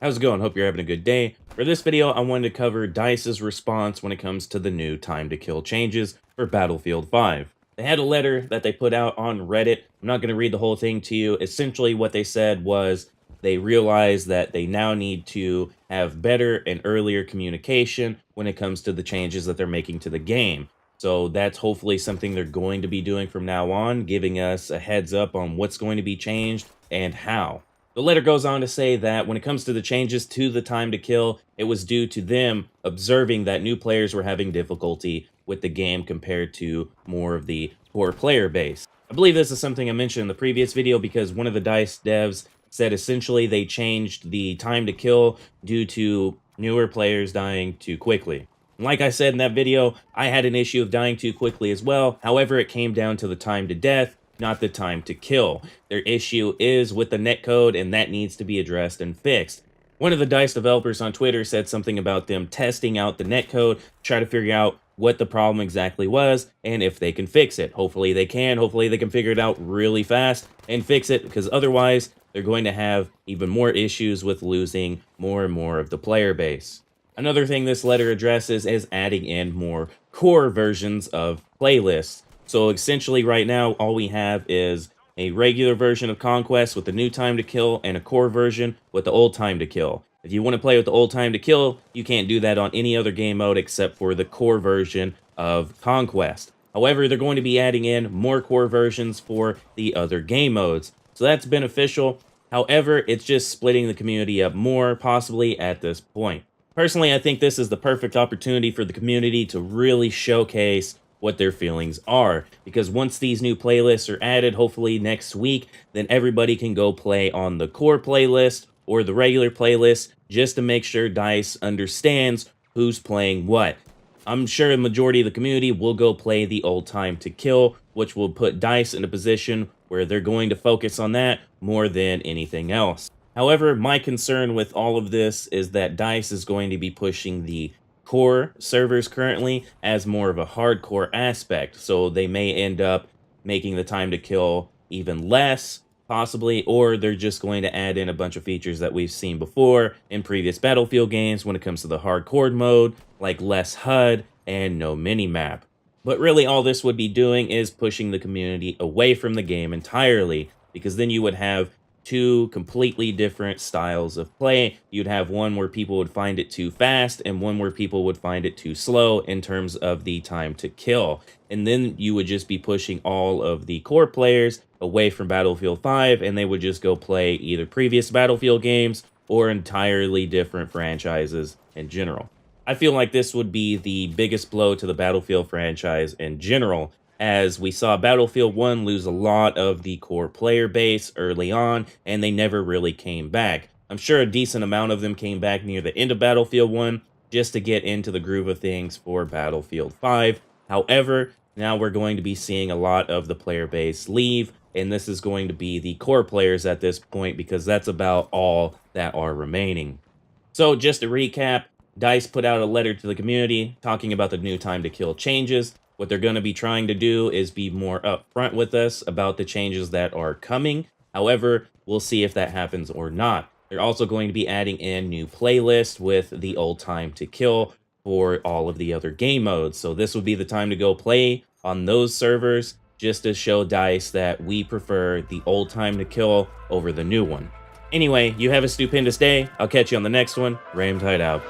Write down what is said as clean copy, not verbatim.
How's it going? Hope you're having a good day. For this video, I wanted to cover DICE's response when it comes to the new time to kill changes for Battlefield 5. They had a letter that they put out on Reddit. I'm not going to read the whole thing to you. Essentially, what they said was they realized that they now need to have better and earlier communication when it comes to the changes that they're making to the game. So that's hopefully something they're going to be doing from now on, giving us a heads up on what's going to be changed and how. The letter goes on to say that when it comes to the changes to the time to kill, it was due to them observing that new players were having difficulty with the game compared to more of the core player base. I believe this is something I mentioned in the previous video because one of the DICE devs said essentially they changed the time to kill due to newer players dying too quickly. Like I said in that video, I had an issue of dying too quickly as well. However, it came down to the time to death, not the time to kill. Their issue is with the netcode, and that needs to be addressed and fixed. One of the DICE developers on Twitter said something about them testing out the netcode, try to figure out what the problem exactly was, and if they can fix it. Hopefully they can. Hopefully they can figure it out really fast and fix it, because otherwise they're going to have even more issues with losing more and more of the player base. Another thing this letter addresses is adding in more core versions of playlists. So essentially right now, all we have is a regular version of Conquest with the new time to kill and a core version with the old time to kill. If you want to play with the old time to kill, you can't do that on any other game mode except for the core version of Conquest. However, they're going to be adding in more core versions for the other game modes. So that's beneficial. However, it's just splitting the community up more, possibly at this point. Personally, I think this is the perfect opportunity for the community to really showcase what their feelings are, because once these new playlists are added, hopefully next week, then everybody can go play on the core playlist or the regular playlist just to make sure DICE understands who's playing what. I'm sure the majority of the community will go play the old time to kill, which will put DICE in a position where they're going to focus on that more than anything else. However, my concern with all of this is that DICE is going to be pushing the core servers currently as more of a hardcore aspect, so they may end up making the time to kill even less, possibly, or they're just going to add in a bunch of features that we've seen before in previous Battlefield games when it comes to the hardcore mode, like less HUD and no minimap. But really all this would be doing is pushing the community away from the game entirely, because then you would have two completely different styles of play. You'd have one where people would find it too fast and one where people would find it too slow in terms of the time to kill. And then you would just be pushing all of the core players away from Battlefield 5, and they would just go play either previous Battlefield games or entirely different franchises in general. I feel like this would be the biggest blow to the Battlefield franchise in general, as we saw Battlefield 1 lose a lot of the core player base early on, and they never really came back. I'm sure a decent amount of them came back near the end of Battlefield 1, just to get into the groove of things for Battlefield 5. However, now we're going to be seeing a lot of the player base leave, and this is going to be the core players at this point, because that's about all that are remaining. So just to recap, DICE put out a letter to the community talking about the new time to kill changes. What they're going to be trying to do is be more upfront with us about the changes that are coming. However, we'll see if that happens or not. They're also going to be adding in new playlists with the old time to kill for all of the other game modes. So this would be the time to go play on those servers, just to show DICE that we prefer the old time to kill over the new one. Anyway, you have a stupendous day. I'll catch you on the next one. Ramtide out.